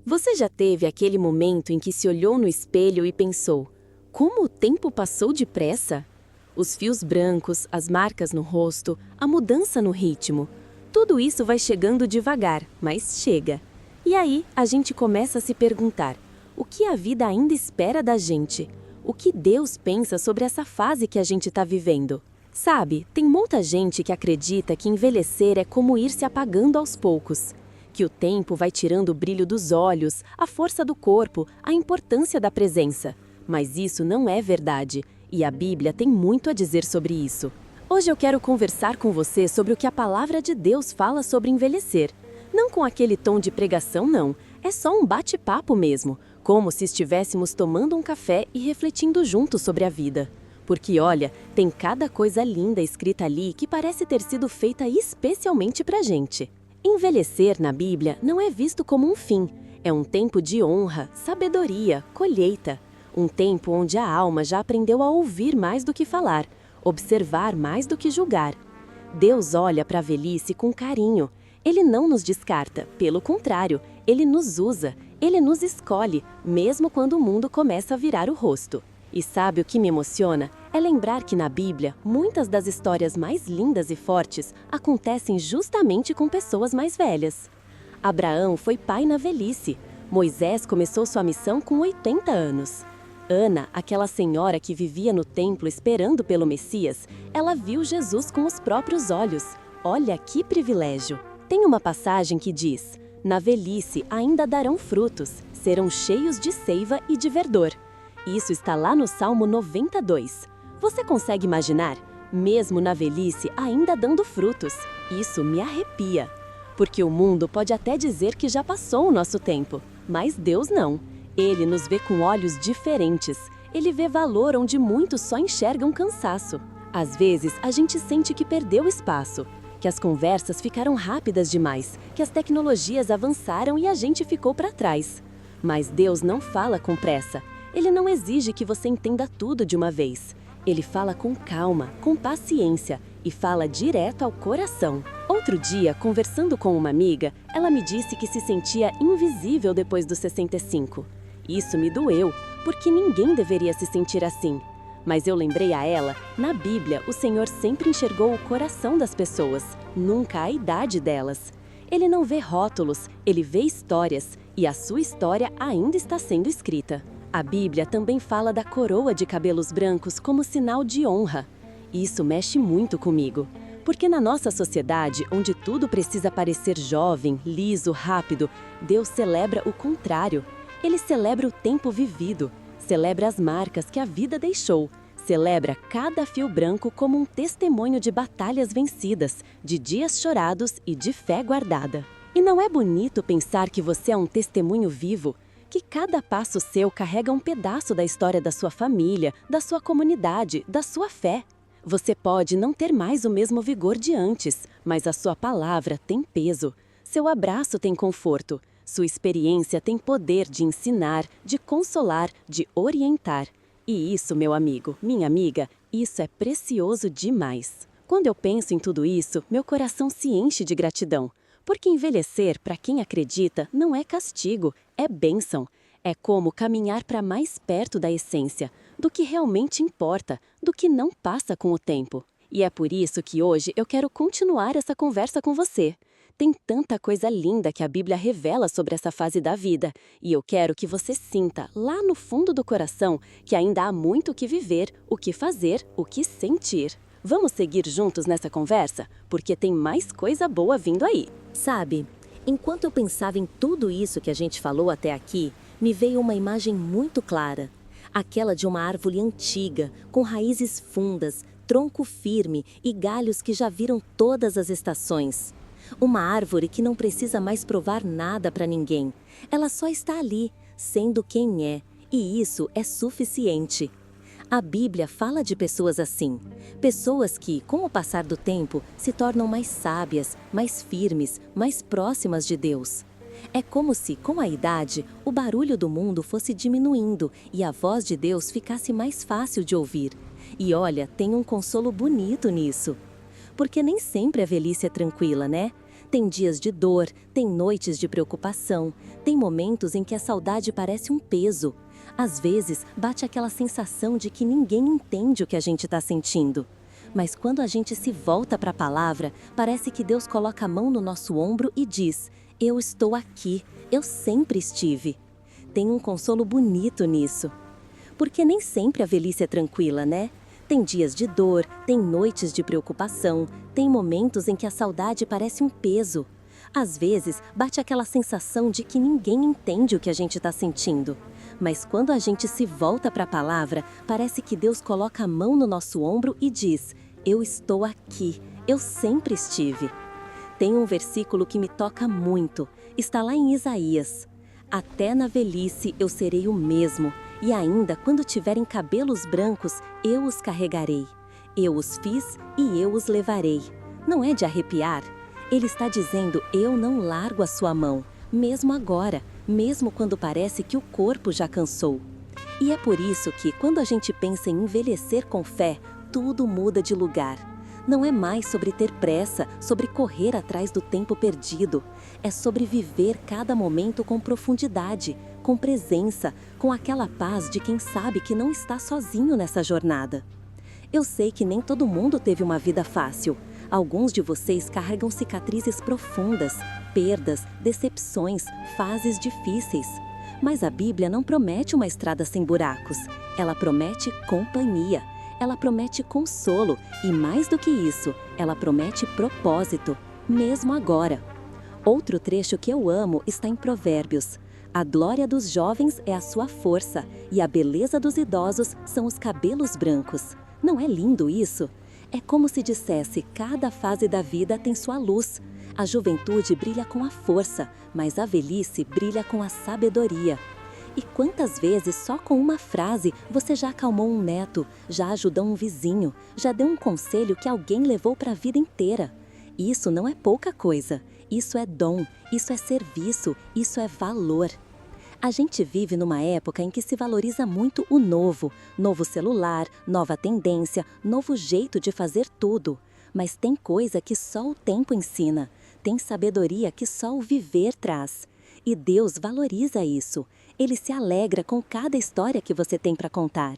Você já teve aquele momento em que se olhou no espelho e pensou: como o tempo passou depressa? Os fios brancos, as marcas no rosto, a mudança no ritmo. Tudo isso vai chegando devagar, mas chega. E aí a gente começa a se perguntar: o que a vida ainda espera da gente? O que Deus pensa sobre essa fase que a gente está vivendo? Sabe, tem muita gente que acredita que envelhecer é como ir se apagando aos poucos. Que o tempo vai tirando o brilho dos olhos, a força do corpo, a importância da presença. Mas isso não é verdade, e a Bíblia tem muito a dizer sobre isso. Hoje eu quero conversar com você sobre o que a palavra de Deus fala sobre envelhecer. Não com aquele tom de pregação, não. É só um bate-papo mesmo, como se estivéssemos tomando um café e refletindo juntos sobre a vida. Porque olha, tem cada coisa linda escrita ali que parece ter sido feita especialmente pra gente. Envelhecer na Bíblia não é visto como um fim. É um tempo de honra, sabedoria, colheita. Um tempo onde a alma já aprendeu a ouvir mais do que falar, observar mais do que julgar. Deus olha para a velhice com carinho. Ele não nos descarta, pelo contrário, Ele nos usa, Ele nos escolhe, mesmo quando o mundo começa a virar o rosto. E sabe o que me emociona? É lembrar que na Bíblia, muitas das histórias mais lindas e fortes acontecem justamente com pessoas mais velhas. Abraão foi pai na velhice. Moisés começou sua missão com 80 anos. Ana, aquela senhora que vivia no templo esperando pelo Messias, ela viu Jesus com os próprios olhos. Olha que privilégio! Tem uma passagem que diz: na velhice ainda darão frutos, serão cheios de seiva e de verdor. Isso está lá no Salmo 92. Você consegue imaginar? Mesmo na velhice ainda dando frutos. Isso me arrepia. Porque o mundo pode até dizer que já passou o nosso tempo, mas Deus não. Ele nos vê com olhos diferentes. Ele vê valor onde muitos só enxergam cansaço. Às vezes a gente sente que perdeu espaço, que as conversas ficaram rápidas demais, que as tecnologias avançaram e a gente ficou para trás. Mas Deus não fala com pressa. Ele não exige que você entenda tudo de uma vez. Ele fala com calma, com paciência e fala direto ao coração. Outro dia, conversando com uma amiga, ela me disse que se sentia invisível depois dos 65. Isso me doeu, porque ninguém deveria se sentir assim. Mas eu lembrei a ela, na Bíblia, o Senhor sempre enxergou o coração das pessoas, nunca a idade delas. Ele não vê rótulos, ele vê histórias, e a sua história ainda está sendo escrita. A Bíblia também fala da coroa de cabelos brancos como sinal de honra. Isso mexe muito comigo, porque na nossa sociedade, onde tudo precisa parecer jovem, liso, rápido, Deus celebra o contrário. Ele celebra o tempo vivido, celebra as marcas que a vida deixou, celebra cada fio branco como um testemunho de batalhas vencidas, de dias chorados e de fé guardada. E não é bonito pensar que você é um testemunho vivo? Que cada passo seu carrega um pedaço da história da sua família, da sua comunidade, da sua fé. Você pode não ter mais o mesmo vigor de antes, mas a sua palavra tem peso. Seu abraço tem conforto. Sua experiência tem poder de ensinar, de consolar, de orientar. E isso, meu amigo, minha amiga, isso é precioso demais. Quando eu penso em tudo isso, meu coração se enche de gratidão. Porque envelhecer, para quem acredita, não é castigo, é bênção. É como caminhar para mais perto da essência, do que realmente importa, do que não passa com o tempo. E é por isso que hoje eu quero continuar essa conversa com você. Tem tanta coisa linda que a Bíblia revela sobre essa fase da vida, e eu quero que você sinta, lá no fundo do coração, que ainda há muito o que viver, o que fazer, o que sentir. Vamos seguir juntos nessa conversa? Porque tem mais coisa boa vindo aí. Sabe, enquanto eu pensava em tudo isso que a gente falou até aqui, me veio uma imagem muito clara. Aquela de uma árvore antiga, com raízes fundas, tronco firme e galhos que já viram todas as estações. Uma árvore que não precisa mais provar nada para ninguém. Ela só está ali, sendo quem é, e isso é suficiente. A Bíblia fala de pessoas assim, pessoas que, com o passar do tempo, se tornam mais sábias, mais firmes, mais próximas de Deus. É como se, com a idade, o barulho do mundo fosse diminuindo e a voz de Deus ficasse mais fácil de ouvir. E olha, tem um consolo bonito nisso. Porque nem sempre a velhice é tranquila, né? Tem dias de dor, tem noites de preocupação, tem momentos em que a saudade parece um peso. Às vezes, bate aquela sensação de que ninguém entende o que a gente está sentindo. Mas quando a gente se volta para a palavra, parece que Deus coloca a mão no nosso ombro e diz: eu estou aqui, eu sempre estive. Tem um consolo bonito nisso. Porque nem sempre a velhice é tranquila, né? Tem dias de dor, tem noites de preocupação, tem momentos em que a saudade parece um peso. Às vezes, bate aquela sensação de que ninguém entende o que a gente está sentindo. Mas quando a gente se volta para a palavra, parece que Deus coloca a mão no nosso ombro e diz: eu estou aqui, eu sempre estive. Tem um versículo que me toca muito, está lá em Isaías. Até na velhice eu serei o mesmo, e ainda quando tiverem cabelos brancos, eu os carregarei. Eu os fiz e eu os levarei. Não é de arrepiar? Ele está dizendo: eu não largo a sua mão, mesmo agora, mesmo quando parece que o corpo já cansou. E é por isso que, quando a gente pensa em envelhecer com fé, tudo muda de lugar. Não é mais sobre ter pressa, sobre correr atrás do tempo perdido. É sobre viver cada momento com profundidade, com presença, com aquela paz de quem sabe que não está sozinho nessa jornada. Eu sei que nem todo mundo teve uma vida fácil. Alguns de vocês carregam cicatrizes profundas, perdas, decepções, fases difíceis. Mas a Bíblia não promete uma estrada sem buracos. Ela promete companhia. Ela promete consolo e, mais do que isso, ela promete propósito, mesmo agora. Outro trecho que eu amo está em Provérbios. A glória dos jovens é a sua força, e a beleza dos idosos são os cabelos brancos. Não é lindo isso? É como se dissesse: cada fase da vida tem sua luz. A juventude brilha com a força, mas a velhice brilha com a sabedoria. E quantas vezes, só com uma frase, você já acalmou um neto, já ajudou um vizinho, já deu um conselho que alguém levou para a vida inteira? Isso não é pouca coisa. Isso é dom, isso é serviço, isso é valor. A gente vive numa época em que se valoriza muito o novo. Novo celular, nova tendência, novo jeito de fazer tudo. Mas tem coisa que só o tempo ensina. Tem sabedoria que só o viver traz. E Deus valoriza isso. Ele se alegra com cada história que você tem para contar.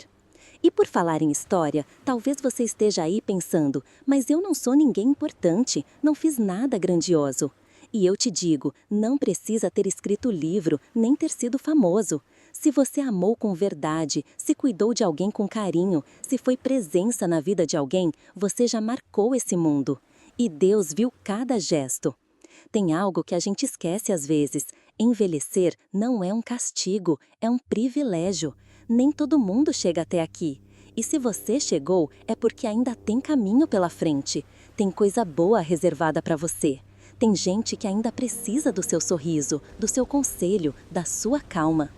E por falar em história, talvez você esteja aí pensando: mas eu não sou ninguém importante, não fiz nada grandioso. E eu te digo, não precisa ter escrito livro, nem ter sido famoso. Se você amou com verdade, se cuidou de alguém com carinho, se foi presença na vida de alguém, você já marcou esse mundo. E Deus viu cada gesto. Tem algo que a gente esquece às vezes. Envelhecer não é um castigo, é um privilégio. Nem todo mundo chega até aqui. E se você chegou, é porque ainda tem caminho pela frente. Tem coisa boa reservada para você. Tem gente que ainda precisa do seu sorriso, do seu conselho, da sua calma.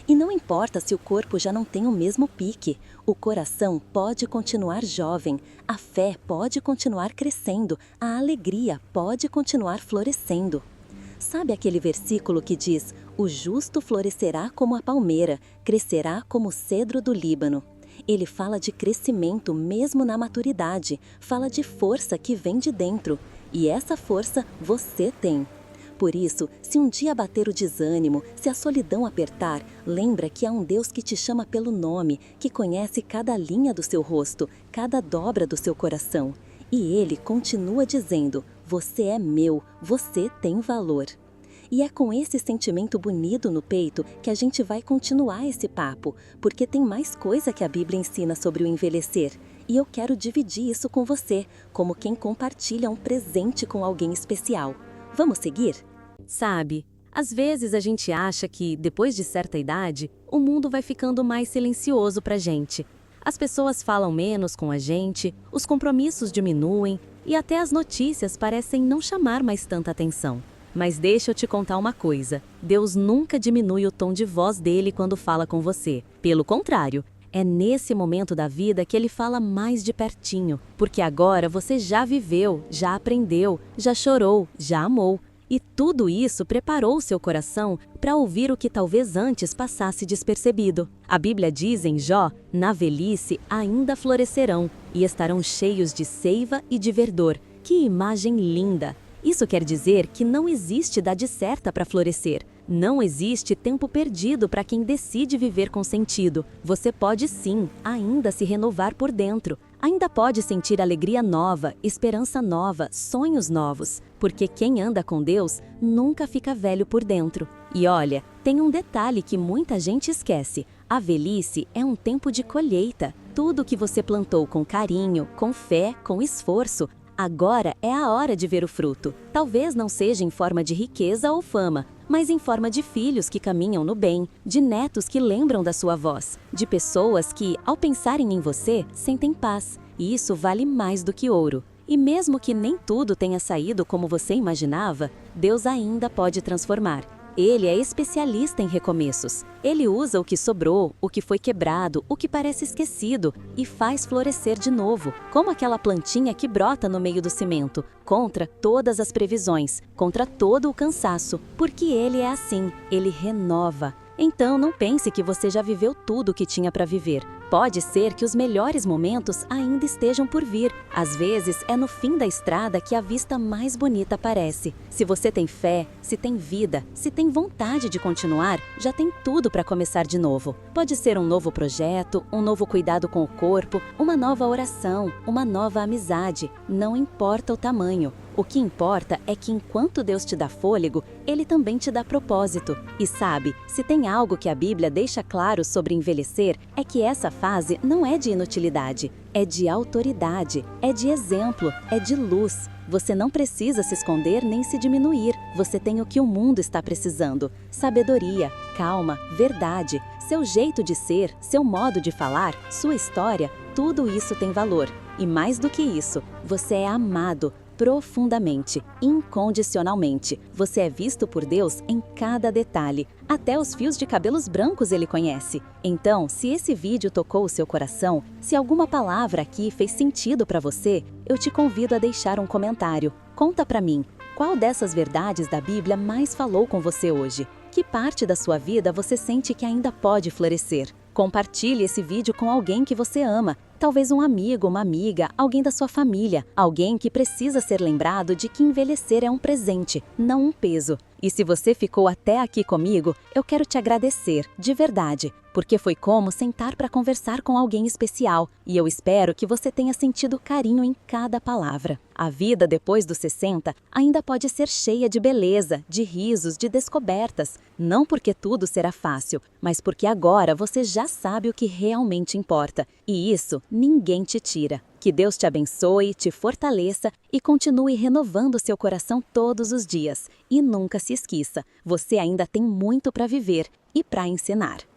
E não importa se o corpo já não tem o mesmo pique, o coração pode continuar jovem, a fé pode continuar crescendo, a alegria pode continuar florescendo. Sabe aquele versículo que diz: o justo florescerá como a palmeira, crescerá como o cedro do Líbano? Ele fala de crescimento mesmo na maturidade, fala de força que vem de dentro. E essa força você tem. Por isso, se um dia bater o desânimo, se a solidão apertar, lembra que há um Deus que te chama pelo nome, que conhece cada linha do seu rosto, cada dobra do seu coração. E Ele continua dizendo: você é meu, você tem valor. E é com esse sentimento bonito no peito que a gente vai continuar esse papo, porque tem mais coisa que a Bíblia ensina sobre o envelhecer. E eu quero dividir isso com você, como quem compartilha um presente com alguém especial. Vamos seguir? Sabe, às vezes a gente acha que, depois de certa idade, o mundo vai ficando mais silencioso pra gente. As pessoas falam menos com a gente, os compromissos diminuem e até as notícias parecem não chamar mais tanta atenção. Mas deixa eu te contar uma coisa: Deus nunca diminui o tom de voz dele quando fala com você. Pelo contrário, é nesse momento da vida que ele fala mais de pertinho, porque agora você já viveu, já aprendeu, já chorou, já amou. E tudo isso preparou seu coração para ouvir o que talvez antes passasse despercebido. A Bíblia diz em Jó: na velhice ainda florescerão e estarão cheios de seiva e de verdor. Que imagem linda! Isso quer dizer que não existe idade certa para florescer. Não existe tempo perdido para quem decide viver com sentido. Você pode sim, ainda se renovar por dentro. Ainda pode sentir alegria nova, esperança nova, sonhos novos. Porque quem anda com Deus nunca fica velho por dentro. E olha, tem um detalhe que muita gente esquece. A velhice é um tempo de colheita. Tudo que você plantou com carinho, com fé, com esforço, agora é a hora de ver o fruto. Talvez não seja em forma de riqueza ou fama, mas em forma de filhos que caminham no bem, de netos que lembram da sua voz, de pessoas que, ao pensarem em você, sentem paz. E isso vale mais do que ouro. E mesmo que nem tudo tenha saído como você imaginava, Deus ainda pode transformar. Ele é especialista em recomeços. Ele usa o que sobrou, o que foi quebrado, o que parece esquecido e faz florescer de novo, como aquela plantinha que brota no meio do cimento, contra todas as previsões, contra todo o cansaço, porque ele é assim, ele renova. Então não pense que você já viveu tudo o que tinha para viver. Pode ser que os melhores momentos ainda estejam por vir. Às vezes é no fim da estrada que a vista mais bonita aparece. Se você tem fé, se tem vida, se tem vontade de continuar, já tem tudo para começar de novo. Pode ser um novo projeto, um novo cuidado com o corpo, uma nova oração, uma nova amizade. Não importa o tamanho. O que importa é que enquanto Deus te dá fôlego, Ele também te dá propósito. E sabe, se tem algo que a Bíblia deixa claro sobre envelhecer, é que essa fase não é de inutilidade, é de autoridade, é de exemplo, é de luz. Você não precisa se esconder nem se diminuir. Você tem o que o mundo está precisando: sabedoria, calma, verdade, seu jeito de ser, seu modo de falar, sua história, tudo isso tem valor. E mais do que isso, você é amado profundamente, incondicionalmente. Você é visto por Deus em cada detalhe. Até os fios de cabelos brancos Ele conhece. Então, se esse vídeo tocou o seu coração, se alguma palavra aqui fez sentido para você, eu te convido a deixar um comentário. Conta para mim, qual dessas verdades da Bíblia mais falou com você hoje? Que parte da sua vida você sente que ainda pode florescer? Compartilhe esse vídeo com alguém que você ama. Talvez um amigo, uma amiga, alguém da sua família, alguém que precisa ser lembrado de que envelhecer é um presente, não um peso. E se você ficou até aqui comigo, eu quero te agradecer, de verdade, porque foi como sentar para conversar com alguém especial, e eu espero que você tenha sentido carinho em cada palavra. A vida depois dos 60 ainda pode ser cheia de beleza, de risos, de descobertas, não porque tudo será fácil, mas porque agora você já sabe o que realmente importa, e isso ninguém te tira. Que Deus te abençoe, te fortaleça e continue renovando seu coração todos os dias. E nunca se esqueça, você ainda tem muito para viver e para ensinar.